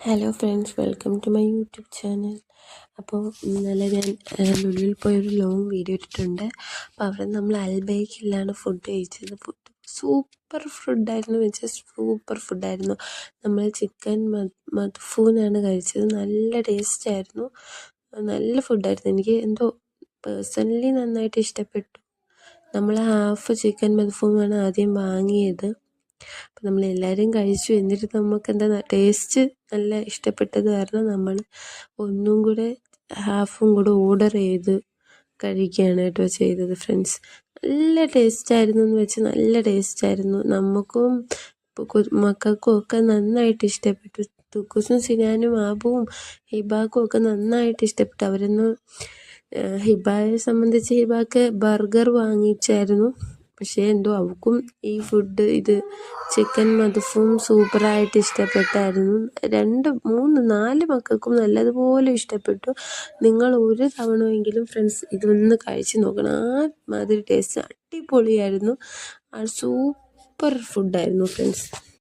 Hello friends, welcome to my YouTube channel. അപ്പോൾ ഇന്നലെ ഞാൻ ലുലുവിൽ പോയൊരു ലോങ് വീഡിയോ ഇട്ടിട്ടുണ്ട്. അപ്പോൾ അവിടെ നമ്മൾ അൽബൈക്കിലാണ് ഫുഡ് കഴിച്ചത്. ഫുഡ് സൂപ്പർ ഫുഡായിരുന്നു, വെച്ചാൽ സൂപ്പർ ഫുഡായിരുന്നു. നമ്മൾ ചിക്കൻ മദ്ഫൂനാണ് കഴിച്ചത്. നല്ല ടേസ്റ്റായിരുന്നു, നല്ല ഫുഡായിരുന്നു. എനിക്ക് എന്തോ പേഴ്സണലി നന്നായിട്ട് ഇഷ്ടപ്പെട്ടു. നമ്മൾ ഹാഫ് ചിക്കൻ മദ്ഫൂനാണ് ആദ്യം വാങ്ങിയത്. അപ്പം നമ്മളെല്ലാവരും കഴിച്ചു. എന്നിട്ട് നമുക്ക് എന്താ ടേസ്റ്റ് നല്ല ഇഷ്ടപ്പെട്ടത് കാരണം നമ്മൾ ഒന്നും കൂടെ ഹാഫും കൂടെ ഓർഡർ ചെയ്ത് കഴിക്കുകയാണ് കേട്ടോ ചെയ്തത് ഫ്രണ്ട്സ്. നല്ല ടേസ്റ്റായിരുന്നു എന്ന് വെച്ചാൽ നല്ല ടേസ്റ്റായിരുന്നു. നമുക്കും മക്കൾക്കും ഒക്കെ നന്നായിട്ട് ഇഷ്ടപ്പെട്ടു. തുക്കുസും സിനാനും ആബുവും ഹിബാക്കും ഒക്കെ നന്നായിട്ട് ഇഷ്ടപ്പെട്ടു. അവരൊന്നും ഹിബായെ സംബന്ധിച്ച് ഹിബാക്ക് ബർഗർ വാങ്ങിച്ചായിരുന്നു. പക്ഷേ എന്തോ അവൾക്കും ഈ ഫുഡ് ഇത് ചിക്കൻ മദ്ഫൂൻ സൂപ്പറായിട്ട് ഇഷ്ടപ്പെട്ടായിരുന്നു. 2, 3, 4 മക്കൾക്കും നല്ലതുപോലെ ഇഷ്ടപ്പെട്ടു. നിങ്ങൾ ഒരു തവണയെങ്കിലും ഫ്രണ്ട്സ് ഇതൊന്ന് കഴിച്ച് നോക്കണം. ആ മാതിരി ടേസ്റ്റ് അടിപൊളിയായിരുന്നു. സൂപ്പർ ഫുഡായിരുന്നു ഫ്രണ്ട്സ്.